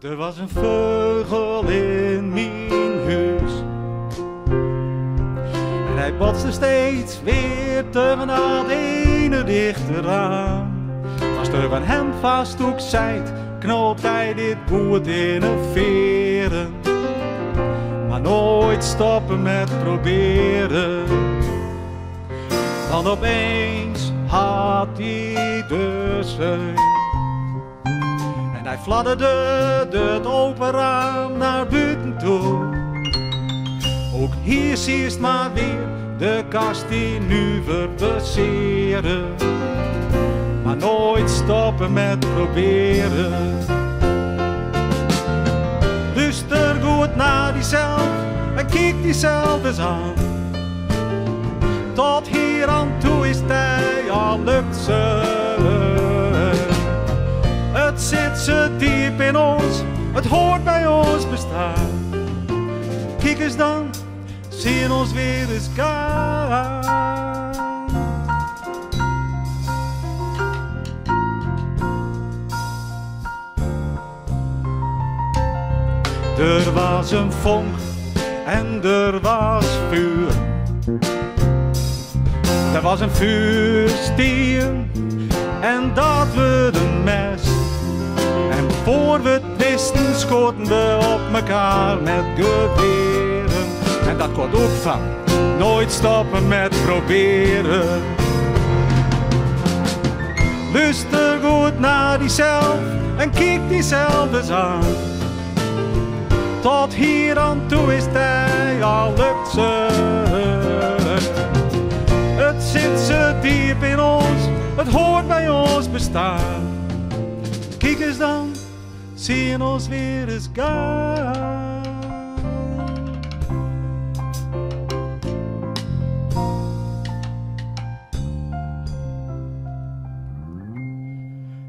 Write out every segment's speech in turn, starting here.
Er was een vogel in mijn huis en hij botste steeds weer tegen dat ene dichteraan. Als tegen hem vast ook zijt, knoopt hij dit goed in een veren, maar nooit stoppen met proberen. Dan opeens had hij de zeun. En hij fladderde het open raam naar buiten toe. Ook hier zie je maar weer de kast die nu verbesseren, maar nooit stoppen met proberen. Luister goed naar diezelf en kijk diezelf eens aan. Tot hier aan toe is hij al lukt ze. Het zit zo diep in ons, het hoort bij ons bestaan. Kijk eens dan, zien ons weer eens gaan. Er was een vonk en er was vuur. Er was een vuurstier en dat werd een mes. En voor we het wisten schoten we op elkaar met geweren. En dat komt ook van nooit stoppen met proberen. Luister goed naar diezelf en kijk diezelf eens aan. Tot hier aan toe is hij al lukt ze. Het zit zo diep in ons, het hoort bij ons bestaan. Kijk eens dan, zien ons weer eens gaan.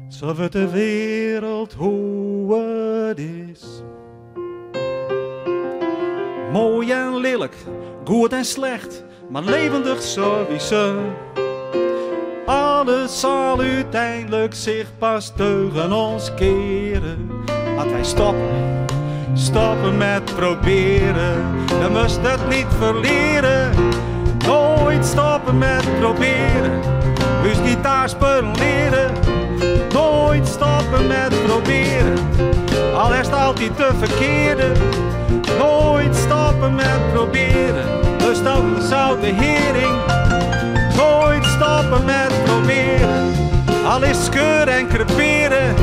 Zo wordt de wereld hoe het is. Mooi en lelijk, goed en slecht, maar levendig sowieso. Alles zal uiteindelijk zich pas tegen ons keren. Laten wij stoppen met proberen. We moesten het niet verleren. Nooit stoppen met proberen. Dus gitaar spelen leren. Nooit stoppen met proberen. Al is het altijd te verkeerde. Nooit stoppen met proberen. Dus ook een zoute hering. Nooit stoppen met proberen. Al is skeur en creperen.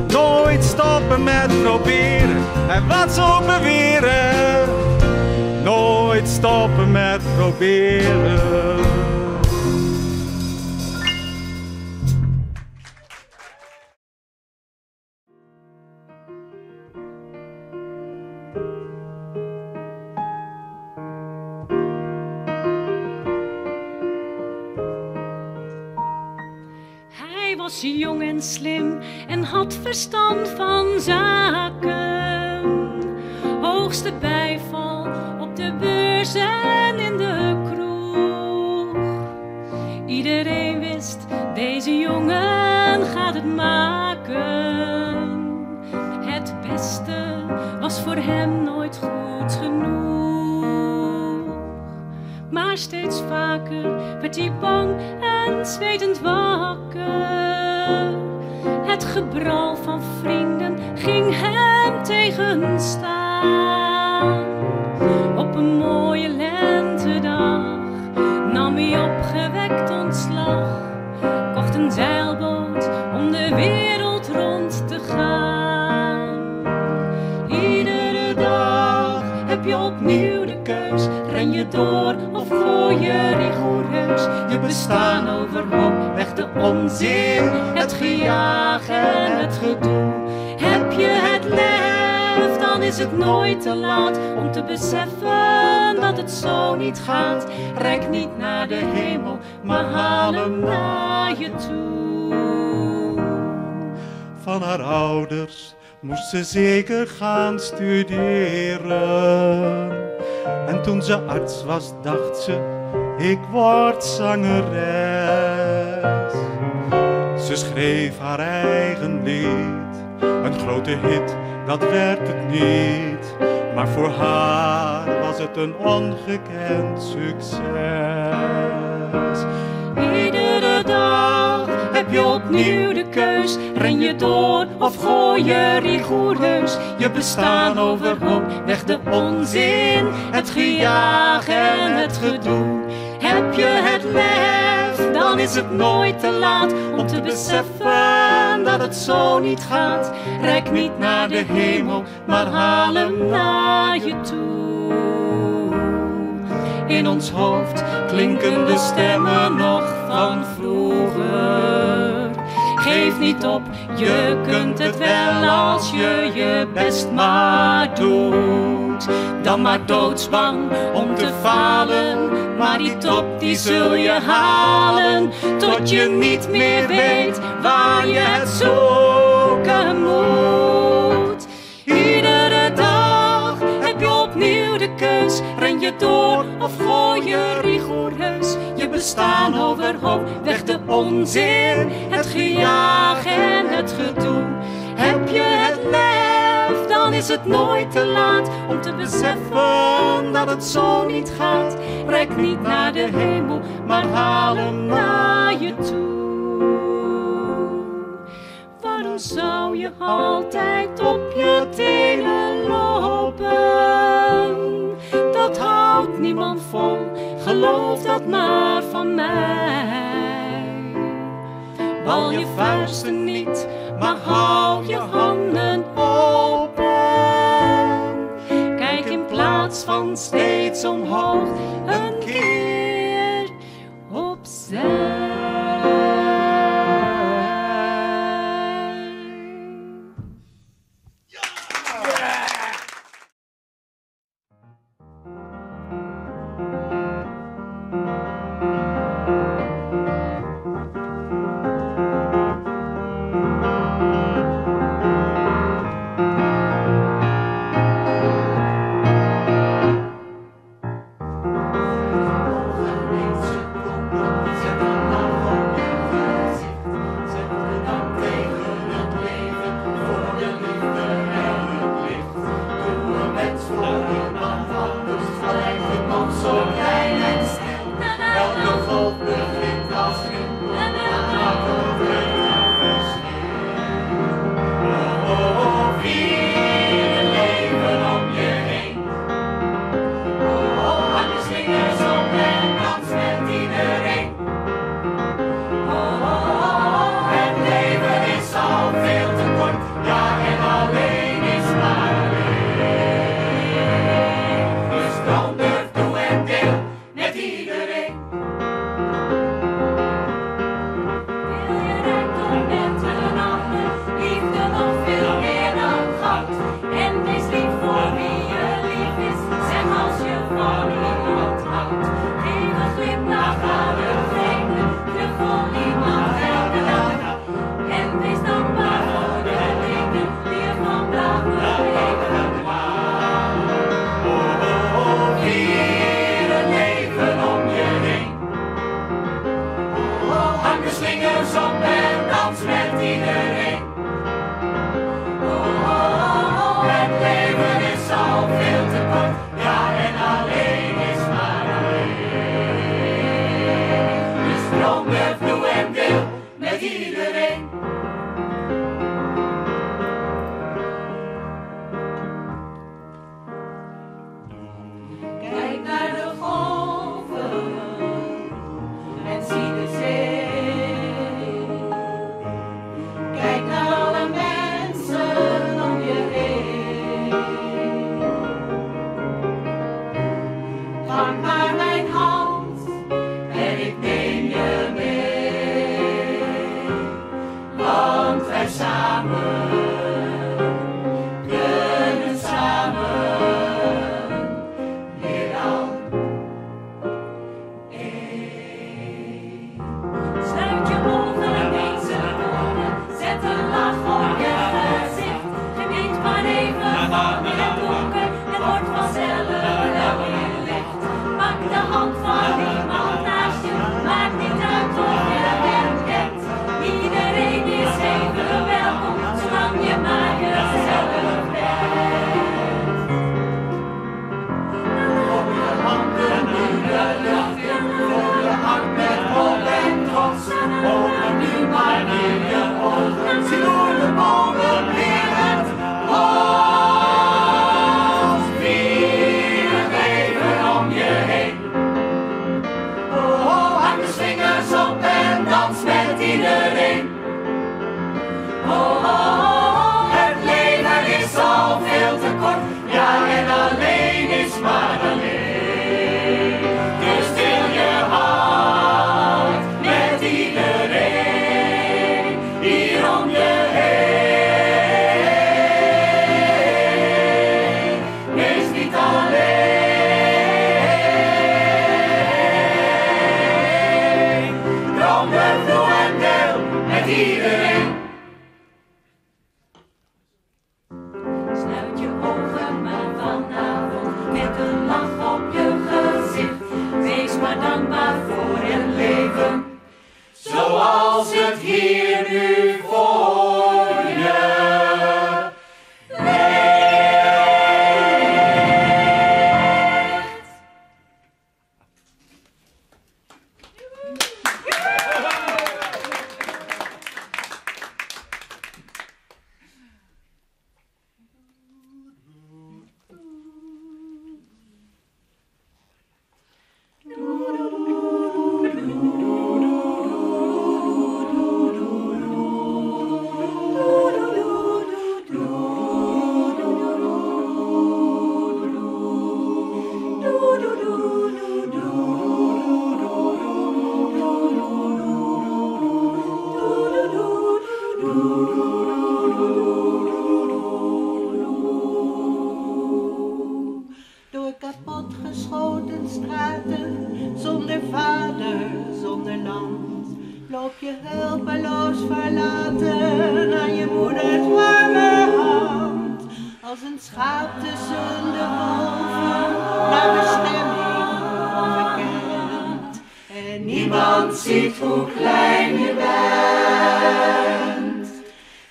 Nooit stoppen met proberen. En wat zo beweren. Nooit stoppen met proberen. Was jong en slim en had verstand van zaken. Hoogste bijval op de beurs en in de kroeg. Iedereen wist, deze jongen gaat het maken. Het beste was voor hem nooit goed genoeg. Maar steeds vaker werd hij bang en zwetend wakker. Het gebral van vrienden ging hem tegenstaan. Op een mooie lentedag nam hij opgewekt ontslag. Kocht een zeilboot om de wereld rond te gaan. Iedere dag heb je opnieuw de keus. Ren je door of gooi je rigoureus je bestaan overhoop. Weg de onzin, het gejaag en het gedoe. Heb je het lef, dan is het nooit te laat om te beseffen dat het zo niet gaat. Reik niet naar de hemel, maar haal hem naar je toe. Van haar ouders moest ze zeker gaan studeren. En toen ze arts was, dacht ze, ik word zangeres. Ze schreef haar eigen lied, een grote hit, dat werd het niet. Maar voor haar was het een ongekend succes. Iedere dag heb je opnieuw de keus. Ren je door of gooi je rigoureus je bestaan overhoop. Weg de onzin, het gejaag en het gedoe. Heb je het lef, dan is het nooit te laat om te beseffen dat het zo niet gaat. Reik niet naar de hemel, maar haal hem naar je toe. In ons hoofd klinken de stemmen nog van vroeger. Geef niet op, je kunt het wel als je je best maar doet. Dan maar doodsbang om te falen, maar die top die zul je halen. Tot je niet meer weet waar je het zoeken moet. Iedere dag heb je opnieuw de keus. Ren je door of gooi je rigoureus je bestaan overhoop. Weg de onzin, het gejaag en het gedoe. Heb je het lef, dan is het nooit te laat om te beseffen dat het zo niet gaat. Reik niet naar de hemel, maar haal hem naar je toe. Waarom zou je altijd op je tenen lopen? Dat houdt niemand vol, geloof dat maar van mij. Bal je vuisten niet, maar hou je handen open. Kijk in plaats van steeds omhoog, een keer opzij. in het donker, het wordt vanzelf wel weer licht. Pak de hand van iemand naast je, maakt niet uit of je hem kent. Iedereen is even welkom, zolang je maar jezelf bent. Op je handen nu de lucht in, vul je hart met hoop en trots. Open nu maar in je ogen, zie door de bomen weer het bos. Vier het leven om je heen. Oh, oh, hang de vingers op en dans met iedereen. Oh, oh, oh, het leven is al veel te kort, ja en alleen is maar alleen. Dus deel je hart met iedereen hier om je heen. Wees niet alleen. Droom ertoe en deel met iedereen. Sluit je ogen maar vanavond met een lach op je gezicht. Wees maar dankbaar voor het leven, zoals het hier nu voor je ligt. Door kapotgeschoten straten, zonder vader, zonder land, loop je hulpeloos verlaten aan je moeders warme hand. Als een schaap tussen de wolven, naar bestemming onbekend. En niemand ziet hoe klein je bent.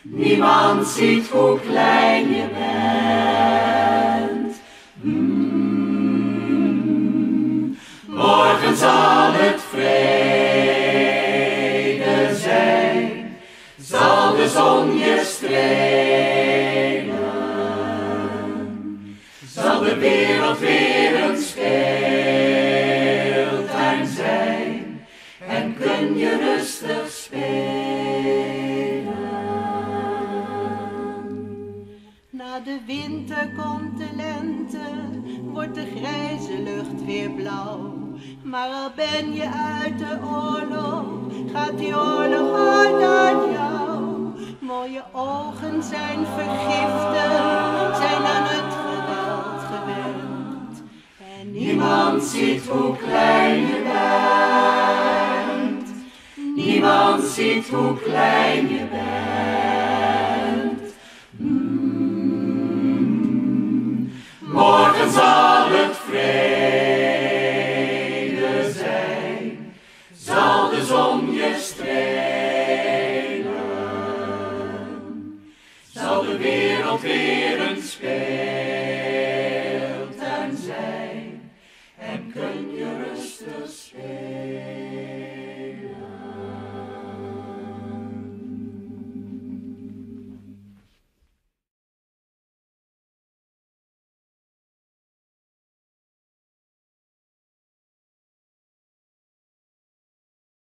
Niemand ziet hoe klein je bent. Morgen zal het vrede zijn, zal de zon je strelen, zal de wereld weer een speeltuin zijn en kun je rustig spelen. Na de winter komt de lente, wordt de grijze lucht weer blauw. Maar al ben je uit de oorlog, gaat die oorlog hard aan jou. Mooie ogen zijn vergiftigd, zijn aan het geweld gewend. En Niemand ziet hoe klein je bent. Niemand ziet hoe klein je bent. Morgen zal het vrede zijn, zal de zon je strelen, zal de wereld weer een speeltuin zijn en kun je rustig spelen.